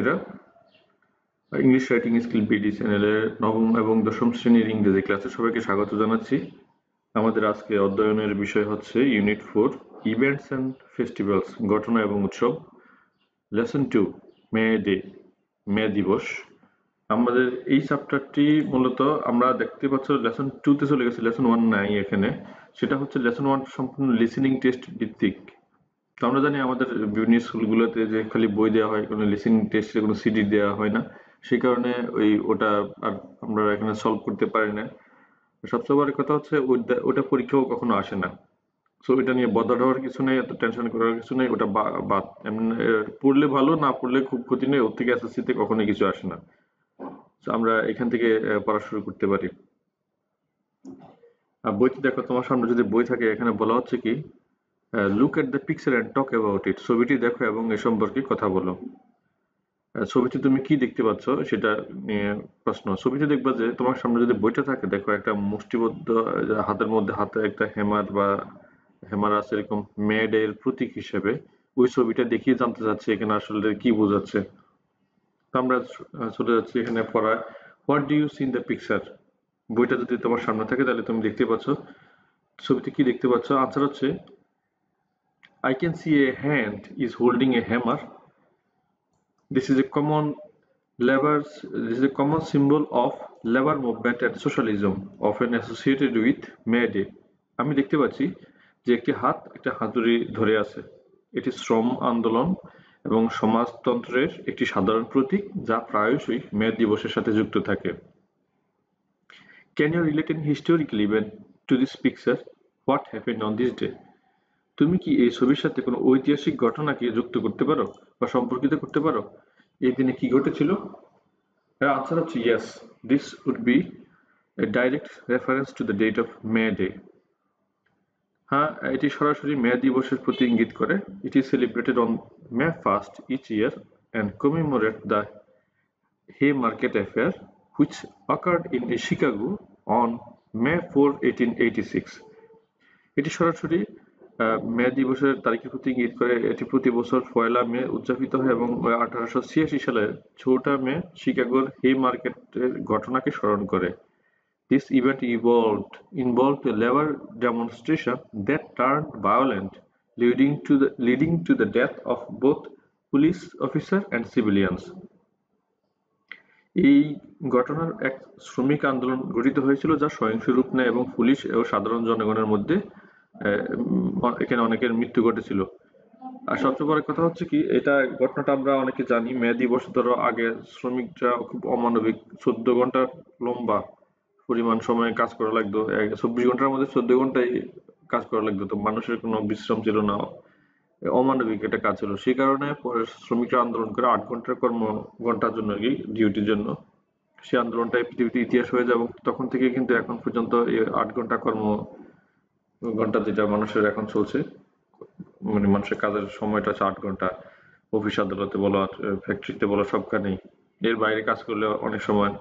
শিক্ষার্থীরা, English writing skill BD চ্যানেলের নবম এবং দশম শ্রেণীর ইংরেজি ক্লাসে সবাইকে স্বাগত জানাচ্ছি। আমাদের আজকে অধ্যয়নের বিষয় হচ্ছে ইউনিট 4 ইভেন্টস অ্যান্ড ফেস্টিভ্যালস, ঘটনা এবং উৎসব, লেসন 2 মে ডে, মে দিবস। আমাদের এই চ্যাপ্টারটি মূলত আমরা দেখতে পাচ্ছ লেসন 2 চলে গেছে, লেসন 1 নাই এখানে। সেটা হচ্ছে লেসন 1 সম্পূর্ণ লিসেনিং টেস্ট ভিত্তিক। তো আমরা জানি আমাদের বিভিন্ন স্কুলগুলোতে যে খালি বই দেওয়া হয়, কোনো লিসেনিং টেস্টে কোনো সিডি দেওয়া হয় না, সেই কারণে ওটা আর আমরা এখানে সলভ করতে পারি না। সবচেয়ে বড় কথা হচ্ছে ওটা পরীক্ষাও কখনো আসে না। সো এটা নিয়ে বদার হওয়ার কিছু নেই, এত টেনশন করার কিছু নেই। ওটা বাদ, পড়লে ভালো, না পড়লে খুব ক্ষতি নেই। ওর থেকে এসএসসিতে কখনোই কিছু আসে না। আমরা এখান থেকে পড়া শুরু করতে পারি। বইটি দেখো, তোমার সামনে যদি বই থাকে, এখানে বলা হচ্ছে কি, look at the picture and talk about it. ছবিটি দেখো এবং এ সম্পর্কে কথা বলো। ছবিতে তুমি কি দেখতে পাচ্ছ সেটা নিয়ে প্রশ্ন। ছবিতে দেখবা যে তোমার সামনে যদি বইটা থাকে, দেখো একটা মুষ্টিবদ্ধ হাতের মধ্যে হাতে একটা হ্যামার আছে, এরকম মেড এর প্রতীক হিসেবে। ওই ছবিটা দেখিয়ে জানতে চাচ্ছি এখানে আসলে কি বোঝাচ্ছে। তো আমরা চলে যাচ্ছি এখানে পড়ায়। What do you see in the picture? বইটা যদি তোমার সামনে থাকে তাহলে তুমি দেখতে পাচ্ছ, ছবিতে কি দেখতে পাচ্ছ? আনসার হচ্ছে, I can see a hand is holding a hammer. This is a common symbol of labor movement and socialism, often associated with May Day. আমি দেখতে পাচ্ছি যে একটি হাত একটা হাতুড়ি ধরে আছে। এটি শ্রম আন্দোলন এবং সমাজতন্ত্রের একটি সাধারণ প্রতীক, যা প্রায়শই মে দিবসের সাথে যুক্ত থাকে। Can you relate an historical event to this picture? What happened on this day? তুমি কি এই ছবির সাথে কোনো ঐতিহাসিক ঘটনাকে যুক্ত করতে পারো বা সম্পর্কিত করতে পারো? এই দিনে কি ঘটেছিল? এর আনসার হচ্ছে yes. This would be a direct reference to the date of May Day. হ্যাঁ, এটি সরাসরি মে দিবসের প্রতি ইঙ্গিত করে। It is celebrated on May 1st each year and commemorate the Haymarket Affair, which occurred in Chicago on May 4, 1886. এটি সরাসরি মে দিবসের তারিখের প্রতি ইঙ্গিত করে। এটি প্রতি বছর 1লা মে উদযাপিত হয় এবং 1886 সালের 4টা মে শিকাগোর হেইমার্কেটের ঘটনাকে স্মরণ করে। This event involved a labor demonstration that turned violent, leading to the death of both police officer and civilians. এই ঘটনার এক শ্রমিক আন্দোলন গঠিত হয়েছিল, যা সহিংস রূপ নেয় এবং পুলিশ ও সাধারণ জনগণের মধ্যে এখানে অনেকের মৃত্যু ঘটেছিল। আর সবচেয়ে বড় কথা হচ্ছে কি, এটা ঘটনাটা আমরা অনেকে জানি। মে দিবস ধরো আগে শ্রমিকরা খুব অমানবিক 14 ঘন্টা লম্বা পরিমাণ সময় কাজ করা লাগতো। 24 ঘন্টার মধ্যে 14 ঘন্টায় কাজ করা লাগতো। তো মানুষের কোনো বিশ্রাম ছিল না, অমানবিক একটা কাজ ছিল। সেই কারণে পরে শ্রমিকরা আন্দোলন করে 8 ঘন্টার ঘন্টার জন্য আর কি, ডিউটির জন্য। সেই আন্দোলনটাই পৃথিবীতে ইতিহাস হয়ে যায় এবং তখন থেকে কিন্তু এখন পর্যন্ত এই 8 ঘন্টা ঘন্টা যেটা মানুষের এখন চলছে, মানে মানুষের কাজের সময়টা হচ্ছে 8 ঘন্টা। অফিস আদালতে বলো, ফ্যাক্টরিতে বলো, সবখানেই। এর বাইরে কাজ করলে অনেক সময়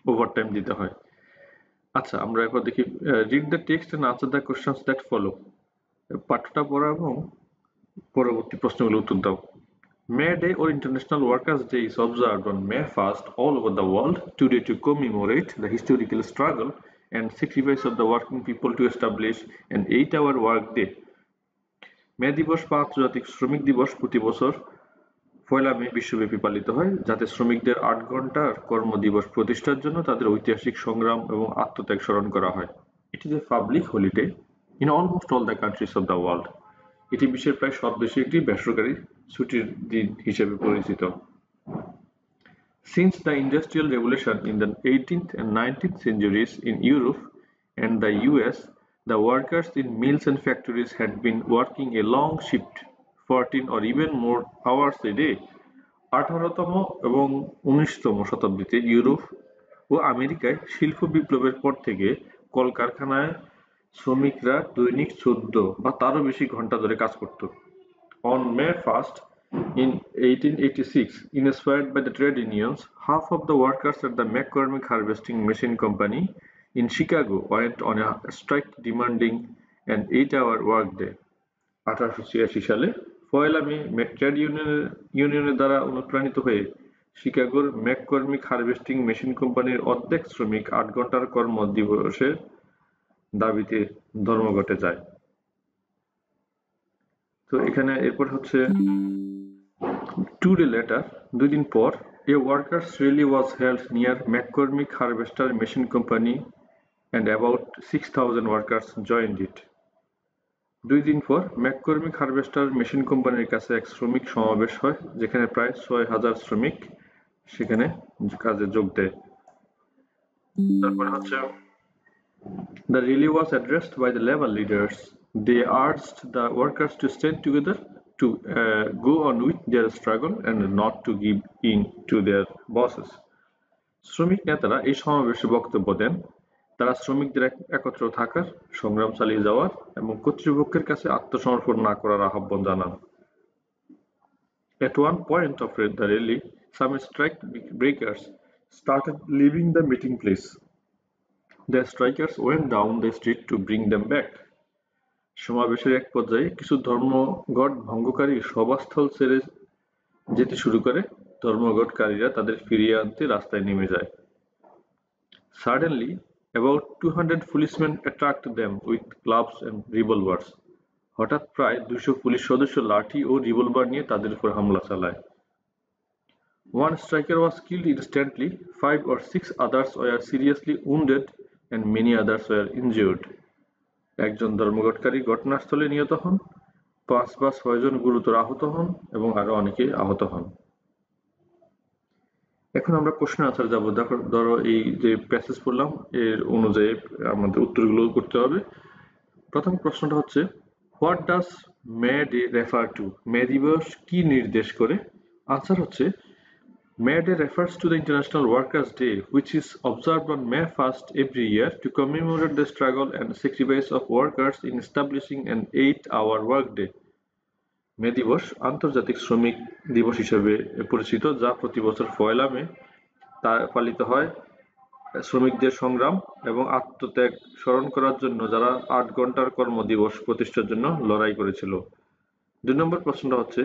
ওভারটাইম দিতে হয়। আচ্ছা, আমরা এরপর দেখি, read the text and answer the questions that follow. পাঠটা পড়া এবং পরবর্তী প্রশ্নগুলো উত্তর দাও। May Day or International Workers' Day is observed on May 1st all over the world today to commemorate the historical struggle and sacrifice of the working people to establish an 8-hour workday. মে দিবস বা আন্তর্জাতিক শ্রমিক দিবস প্রতি বছর 1লা মে বিশ্বব্যাপী পালিত হয়, যাতে শ্রমিকদের 8 ঘন্টার কর্মদিবস প্রতিষ্ঠার জন্য তাদের ঐতিহাসিক সংগ্রাম এবং আত্মত্যাগ স্মরণ করা হয়। It is a public holiday in almost all the countries of the world. এটি বিশ্বের প্রায় সব দেশে একটি বেসরকারি ছুটির দিন হিসেবে পরিচিত। Since the Industrial Revolution in the 18th and 19th centuries in Europe and the US, the workers in mills and factories had been working a long shift, 14 or even more hours a day. 18তম এবং 19তম শতাব্দীতে Europe ও আমেরিকায় শিল্প বিপ্লবের পর থেকে কলকারখানায় শ্রমিকরা দৈনিক 14 বা তারও বেশি ঘন্টা ধরে কাজ করত। On May 1st, in 1886, inspired by the trade unions, half of the workers at the McCormick Harvesting Machine Company in Chicago went on a strike demanding an 8-hour workday. 1886 সালে পয়লা মে ট্রেড ইউনিয়নের দ্বারা অনুপ্রাণিত হয়ে শিকাগোর ম্যাককর্মিক হারভেস্টিং মেশিন কোম্পানির অর্ধেক শ্রমিক 8 ঘন্টার কর্ম দিবসের দাবিতে ধর্মঘটে যায়। তো এখানে এরপর হচ্ছে 2 days later, 2 দিন পর, a workers' rally was held near McCormick Harvester Machine Company and about 6,000 workers joined it. 2 দিন পর ম্যাককর্মিক হারভেস্টার মেশিন কোম্পানির কাছে এক শ্রমিক সমাবেশ হয়, যেখানে প্রায় 6,000 শ্রমিক সেখানে কাজে যোগ দেয়। তারপরে হচ্ছে the rally was addressed by the labor leaders. They urged the workers to stand together, to go on with their struggle and not to give in to their bosses. শ্রমিক নেতারা এই সমাবেশে বক্তব্য দেন। তারা শ্রমিকদের একত্র থাকার, সংগ্রাম চালিয়ে যাওয়ার এবং কর্তৃপক্ষের কাছে আত্মসমর্পণ না করার আহ্বান জানান। At one point of the rally, some strike breakers started leaving the meeting place. The strikers went down the street to bring them back. সমাবেশের এক পর্যায়ে কিছু ধর্মঘট ভঙ্গকারী সভাস্থল ছেড়ে যেতে শুরু করে। ধর্মঘটকারীরা তাদের ফিরিয়ে আনতে রাস্তায় নেমে যায়। Suddenly, about 200 policemen attacked them with clubs and revolvers. হঠাৎ প্রায় 200 পুলিশ সদস্য লাঠি ও রিভলভার নিয়ে তাদের উপর হামলা চালায়। One striker was killed instantly, 5 or 6 others were seriously wounded and many others were injured. একজন ধর্মঘটকারী ঘটনাস্থলে নিহত হন, 5 বা 6 জন গুরুতর আহত হন এবং আরো অনেকে আহত হন। এখন আমরা কোশ্চেন আনসার যাব। ধরো এই যে প্যাসেজ পড়লাম এর অনুযায়ী আমাদের উত্তরগুলো করতে হবে। প্রথম প্রশ্নটা হচ্ছে, what does May Day refer to? মে দিবস কি নির্দেশ করে? আনসার হচ্ছে, May Day refers to the International Workers' Day, which is observed on May 1st every year to commemorate the struggle and sacrifice of workers in establishing an 8-hour workday. মে দিবস আন্তর্জাতিক শ্রমিক দিবস হিসেবে পরিচিত, যা প্রতি বছর 1 মে পালিত হয় শ্রমিকদের সংগ্রাম এবং আত্মত্যাগ স্মরণ করার জন্য, যারা 8 ঘন্টার কর্মদিবস প্রতিষ্ঠার জন্য লড়াই করেছিল। 2 নম্বর প্রশ্নটা হচ্ছে,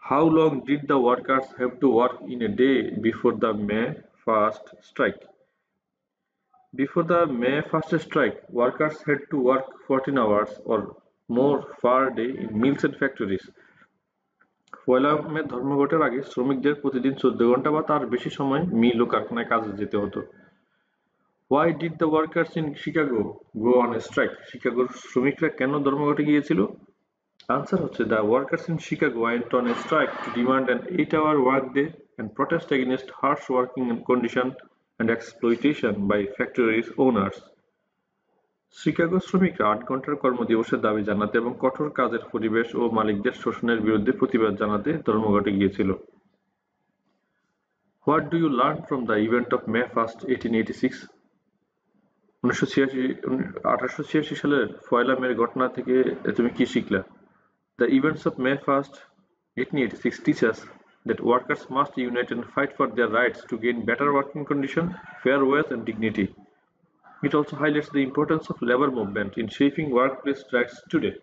How long did the workers have to work in a day before the May 1st strike? Before the May 1st strike, workers had to work 14 hours or more per day in mills and factories. 1 মে ধর্মঘটের আগে শ্রমিকদের প্রতিদিন 14 ঘন্টা বা তার বেশি সময় মিল ও কারখানায় কাজে যেতে হতো। Why did the workers in Chicago go on a strike? শিকাগোর শ্রমিকরা কেন ধর্মঘটে গিয়েছিল? Answer হচ্ছে, the workers in Chicago went on a strike to demand an 8-hour workday and protest against harsh working conditions and exploitation by factories owners. Chicago শ্রমিকরা 8 ঘন্টার কর্মদিবসের দাবি জানাতে এবং কঠোর কাজের পরিবেশ ও মালিকদের শোষণের বিরুদ্ধে প্রতিবাদ জানাতে ধর্মঘটে গিয়েছিল। What do you learn from the event of May 1st, 1886? 1886 সালের 1 মের ঘটনা থেকে তুমি কি শিখলা? The events of May 1st, 1886 teach us that workers must unite and fight for their rights to gain better working conditions, fair wage and dignity. It also highlights the importance of labor movement in shaping workplace rights today.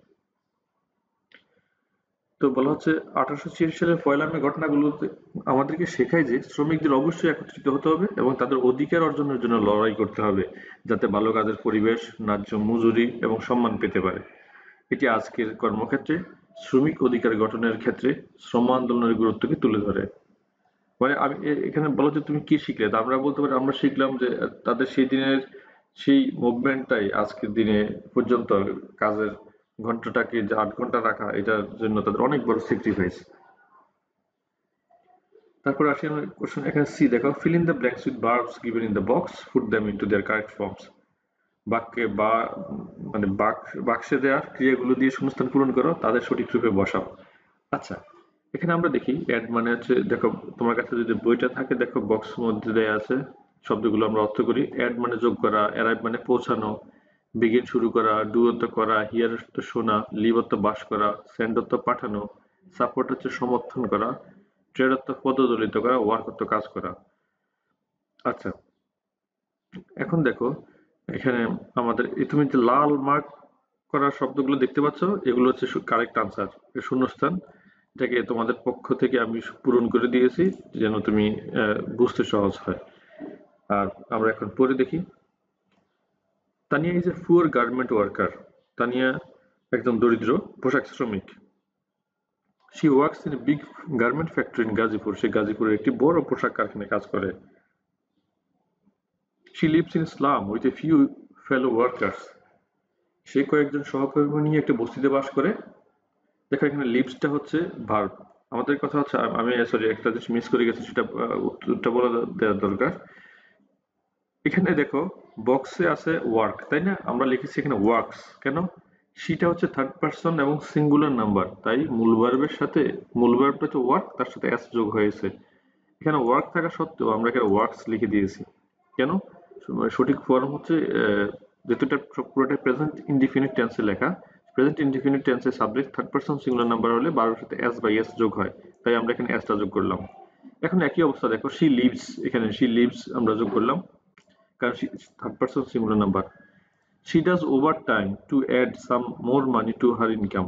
তো বলা হচ্ছে 1886 সালের 1 মে ঘটনাগুলোতে আমাদেরকে শেখায় যে শ্রমিকদের অবশ্যই একত্রিত হতে হবে এবং তাদের অধিকার অর্জনের জন্য লড়াই করতে হবে, যাতে ভালো কাজের পরিবেশ, ন্যায্য মজুরি এবং সম্মান পেতে পারে। এটি আজকের কর্মক্ষেত্রে শ্রমিক অধিকার গঠনের ক্ষেত্রে শ্রম আন্দোলনের গুরুত্বকে তুলে ধরে। মানে আমি এখানে বলা যে তুমি কি শিখলে, আমরা বলতে পারি আমরা শিখলাম যে তাদের সেই দিনের সেই মুভমেন্টটাই আজকের দিনে পর্যন্ত কাজের ঘন্টাটাকে যে 8 ঘন্টা রাখা, এটার জন্য তাদের অনেক বড় স্যাক্রিফাইস। তারপর আসি আমরা কোশ্চেন, এখানে সি দেখো, fill in the blanks with verbs given in the box, put them into their correct forms. বাক্যে বা মানে বাক্সে দেওয়া ক্রিয়াগুলো দিয়ে শূন্যস্থান পূরণ করো, তাদের সঠিক রূপে বসাও। আচ্ছা, এখানে আমরা দেখি অ্যাড মানে হচ্ছে, দেখো তোমার কাছে যদি বইটা থাকে, দেখো বক্সের মধ্যে দেয়া আছে, শব্দগুলো আমরা অর্থ করি। অ্যাড মানে যোগ করা, অ্যারাইভ মানে পৌঁছানো, বিগিন শুরু করা, ডু অর্থ করা, হিয়ার অর্থ শোনা, লিভ অর্থ বাস করা, সেন্ড অর্থ পাঠানো, সাপোর্ট হচ্ছে সমর্থন করা, ট্রেড অর্থ পদদলিত করা, ওয়ার্ক অর্থ কাজ করা। আচ্ছা, এখন দেখো এখানে আমাদের তুমি যে লাল মার্ক করা শব্দগুলো দেখতে পাচ্ছ, এগুলো হচ্ছে কারেক্ট আনসার, শূন্যস্থান। এটাকে তোমাদের পক্ষ থেকে আমি পূরণ করে দিয়েছি যেন তুমি বুঝতে সহজ হয়। আর আমরা এখন পড়ে দেখি। Tania is a poor garment worker. Tania একজন দরিদ্র পোশাক শ্রমিক। She works in a big garment factory in Gazipur. সে গাজীপুরের একটি বড় পোশাক কারখানায় কাজ করে। She lives in slum with a few fellow workers. সে কয়েকজন সহকর্মী নিয়ে একটা বস্তিতে বাস করে। দেখো এখানে লিভসটা হচ্ছে ভার্ব। আমাদের কথা হচ্ছে, আমি সরি একটা জিনিস মিস করে গেছি, সেটা উত্তরটা বলে দেওয়ার দরকার। এখানে দেখো বক্সে আছে ওয়ার্ক, তাই না? আমরা লিখেছি এখানে ওয়ার্কস। কেন? সেটা হচ্ছে থার্ড পারসন এবং সিঙ্গুলার নাম্বার, তাই মূল ভার্বের সাথে, মূল ভার্বটা হচ্ছে ওয়ার্ক, তার সাথে এস যোগ হয়েছে। এখানে ওয়ার্ক থাকা সত্ত্বেও আমরা এখানে ওয়ার্কস লিখে দিয়েছি। কেন? সঠিক ফর্ম হচ্ছে যেহেতু এটা পুরোটাই প্রেজেন্ট ইনডিফিনিট টেন্সে লেখা, প্রেজেন্ট ইনডিফিনিট টেন্সে subject third person singular number হলে ভার্বের সাথে এস বা এস যোগ হয়, তাই আমরা এখানে এসটা যোগ করলাম। এখন একই অবস্থা দেখো, শি লিভস, এখানে শি লিভস আমরা যোগ করলাম কারণ third person singular number. She does over time to add some more money to her income.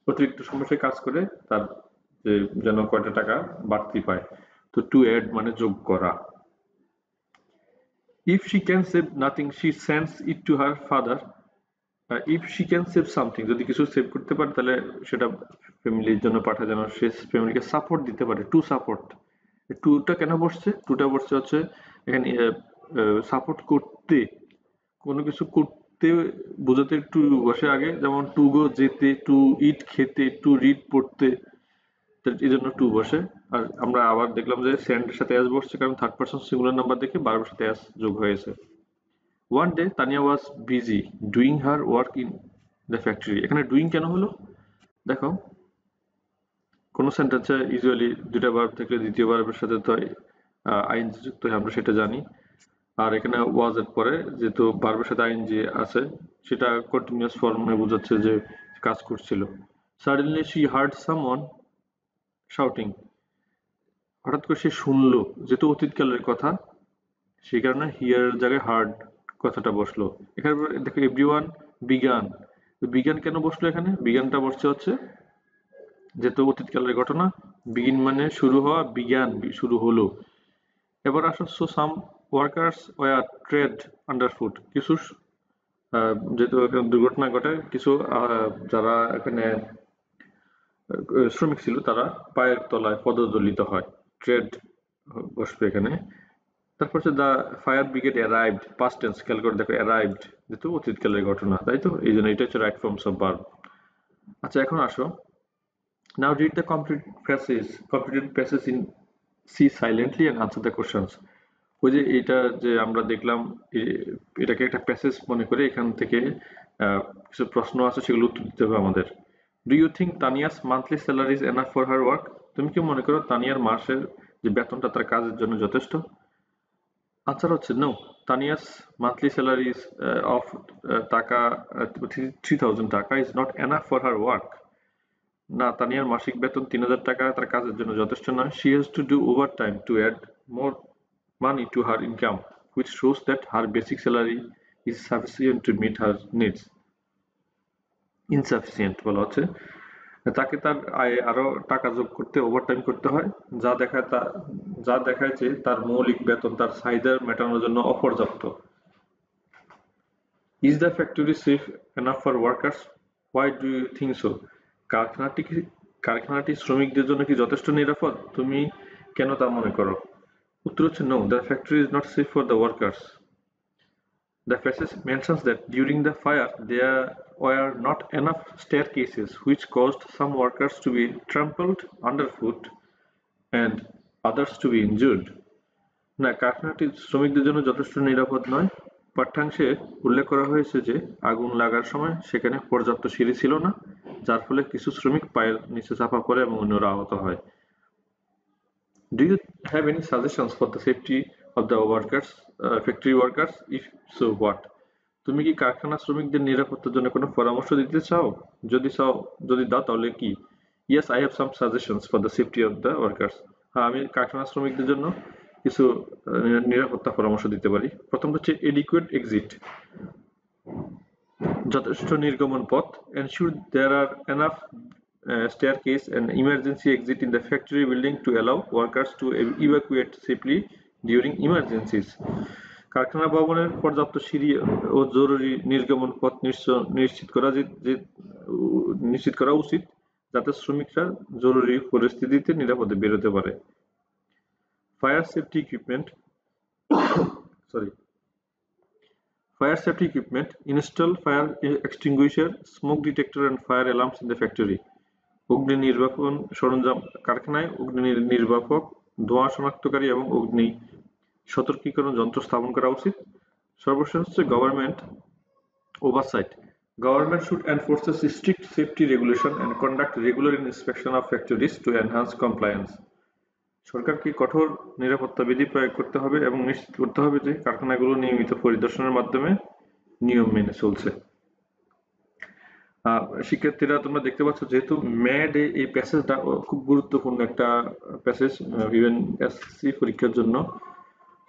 অতিরিক্ত সময় সে কাজ করে তার যে যেন কয়টা টাকা বাড়তি পায়। তো টু অ্যাড মানে যোগ করা। If she can save nothing she sends it to her father. If she can save something, যদি কিছু সেভ করতে পারে তাহলে সেটা ফ্যামিলির জন্য পাঠায়, যেন সে ফ্যামিলিকে সাপোর্ট দিতে পারে। টু সাপোর্ট, টুটা কেন বসছে? টুটা বসছে হচ্ছে এখানে সাপোর্ট করতে, কোনো কিছু করতে বোঝাতে টু বসে আগে, যেমন টু গো যেতে, টু ইট খেতে, টু রিড পড়তে, এই জন্য টু বসে। আর আমরা আবার দেখলাম যে সেন্ডের সাথে এস বসছে কারণ থার্ড পারসন সিঙ্গুলার নাম্বার দেখে ভার্বের সাথে এস যোগ হয়েছে। One day Tania was busy doing her work in the factory. এখানে ডুইং কেন হলো? দেখো কোন সেন্টেন্সে ইউজুয়ালি দুটা ভার্ব থাকলে দ্বিতীয় ভার্বের সাথে তো আইএনজি যুক্ত হয়, আমরা সেটা জানি। আর এখানে ওয়াজ এর পরে যেহেতু ভার্বের সাথে আইএনজি আছে, সেটা কন্টিনিউয়াস ফর্মে বোঝাচ্ছে যে কাজ করছিল। Suddenly she heard someone shouting. হঠাৎ করে সে শুনলো, যেহেতু অতীতকালের কথা সেই কারণে হিয়ার জায়গায় হার্ড কথাটা বসলো। এখানে দেখো এভরিওয়ান বিগান, বিজ্ঞান কেন বসলো? এখানে বিজ্ঞানটা বসছে হচ্ছে যেহেতু অতীতকালের ঘটনা, বিগিন মানে শুরু হওয়া, বিজ্ঞান শুরু হলো। এবার আসো, সো সাম ওয়ার্কার্স ওয়ার ট্রেড আন্ডারফুট। কিছু যেহেতু এখানে দুর্ঘটনা ঘটে, কিছু যারা এখানে শ্রমিক ছিল তারা পায়ের তলায় পদদলিত হয়। ট্রেড বসবে এখানে। তারপর হচ্ছে the fire brigade arrived, past tense খেয়াল করে দেখো, অ্যারাইভড যেহেতু অতীতকালের ঘটনা, তাই তো এই জন্য এটা হচ্ছে রাইট ফর্মস অফ ভার্ব। আচ্ছা এখন আসো, now read the completed passages in see silently and answer the questions. ওই যে এটা যে আমরা দেখলাম, এটাকে একটা প্যাসেজ মনে করে এখান থেকে কিছু প্রশ্ন আছে, সেগুলো উত্তর দিতে হবে আমাদের। Do you think Tania's monthly salary is enough for her work? তুমি কি মনে করো তানিয়ার মাসের যে বেতনটা তার কাজের জন্য যথেষ্ট? আনসার হচ্ছে no. Tania's monthly salary of টাকা 3000 টাকা is not enough for her work. না, তানিয়ার মাসিক বেতন 3000 টাকা তার কাজের জন্য যথেষ্ট নয়। She has to do overtime to add more money to her income, which shows that her basic salary is sufficient to meet her needs. Insufficient বলা হচ্ছে তাকে তার আয়ে আরো টাকা যোগ করতে, ওভারটাইম করতে হয়, যা দেখায় যে তার মৌলিক বেতন তার চাহিদা মেটানোর জন্য অপর্যাপ্ত। Is the factory safe enough for workers? Why do you think so? কারখানাটি শ্রমিকদের জন্য কি যথেষ্ট নিরাপদ? তুমি কেন তা মনে করো? উত্তর হচ্ছে no, the factory is not safe for the workers. The passage mentions that during the fire there were not enough staircases, which caused some workers to be trampled underfoot and others to be injured. না, কারখানাটি শ্রমিকদের জন্য যথেষ্ট নিরাপদ নয়। পাঠ্যাংশে উল্লেখ করা হয়েছে যে আগুন লাগার সময় সেখানে পর্যাপ্ত সিঁড়ি ছিল না, যার ফলে কিছু শ্রমিক পায়ের নিচে চাপা পড়ে এবং অন্যরা আহত হয়। Do you have any suggestions for the safety of the factory workers? If so, what? তুমি কি কারখানা শ্রমিকদের নিরাপত্তার জন্য কোনো পরামর্শ দিতে চাও? যদি দাও তাহলে কি? Yes, I have some suggestions for the safety of the workers. হ্যাঁ, আমি কারখানা শ্রমিকদের জন্য কিছু নিরাপত্তা পরামর্শ দিতে পারি। প্রথম হচ্ছে adequate exit, যথেষ্ট নির্গমন পথ। Ensure there are enough staircase and emergency exit in the factory building to allow workers to evacuate safely during emergencies. কারখানা ভবনের পর্যাপ্ত সিঁড়ি ও জরুরি নির্গমন পথ নিশ্চিত করা উচিত যাতে শ্রমিকরা জরুরি পরিস্থিতিতে নিরাপদে বেরোতে পারে। Fire safety equipment Fire safety equipment: install fire extinguisher, smoke detector and fire alarms in the factory. অগ্নি নির্বাপন সরঞ্জাম: কারখানায় অগ্নি নির্বাপক, ধোঁয়া শনাক্তকারী এবং অগ্নি সতর্কীকরণ যন্ত্র স্থাপন করা উচিত। সর্বশেষ হচ্ছে government oversight: Government should enforce a strict safety regulation and conduct regular inspection of factories to enhance compliance. সরকারকে কঠোর নিরাপত্তা বিধি প্রয়োগ করতে হবে এবং নিশ্চিত করতে হবে যে কারখানাগুলো নিয়মিত পরিদর্শনের মাধ্যমে নিয়ম মেনে চলছে। শিক্ষার্থীরা তোমরা দেখতে পাচ্ছ যেহেতু ম্যাড এই প্যাসেজটা খুব গুরুত্বপূর্ণ একটা প্যাসেজ ইভেন এসএসসি পরীক্ষার জন্য,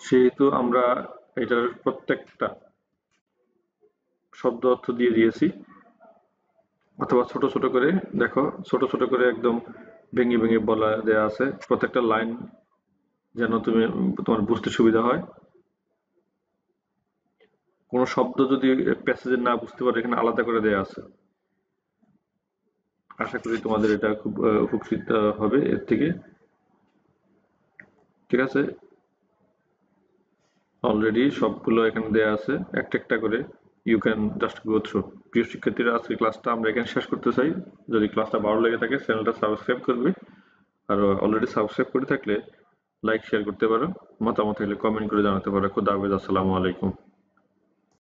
সেহেতু আমরা এটার প্রত্যেকটা শব্দ অর্থ দিয়ে দিয়েছি, অথবা ছোট ছোট করে দেখো, ছোট ছোট করে একদম ভেঙে ভেঙে বলা দেয়া আছে, প্রত্যেকটা লাইন যেন তোমার বুঝতে সুবিধা হয়। কোনো শব্দ যদি প্যাসেজে না বুঝতে পারো এখানে আলাদা করে দেয়া আছে। আশা করি তোমাদের এটা খুব উপকৃত হবে এর থেকে। ঠিক আছে, অলরেডি সবগুলো এখানে দেয়া আছে, একটা একটা করে you can just go through. প্রিয় শিক্ষার্থীরা, আজকে ক্লাসটা আমরা এখানে শেষ করতে চাই। যদি ক্লাসটা ভালো লেগে থাকে চ্যানেলটা সাবস্ক্রাইব করবে, আর অলরেডি সাবস্ক্রাইব করে থাকলে লাইক শেয়ার করতে পারো, মতামত থাকলে কমেন্ট করে জানাতে পারো। খুদা হাফেজ, আসসালামু আলাইকুম।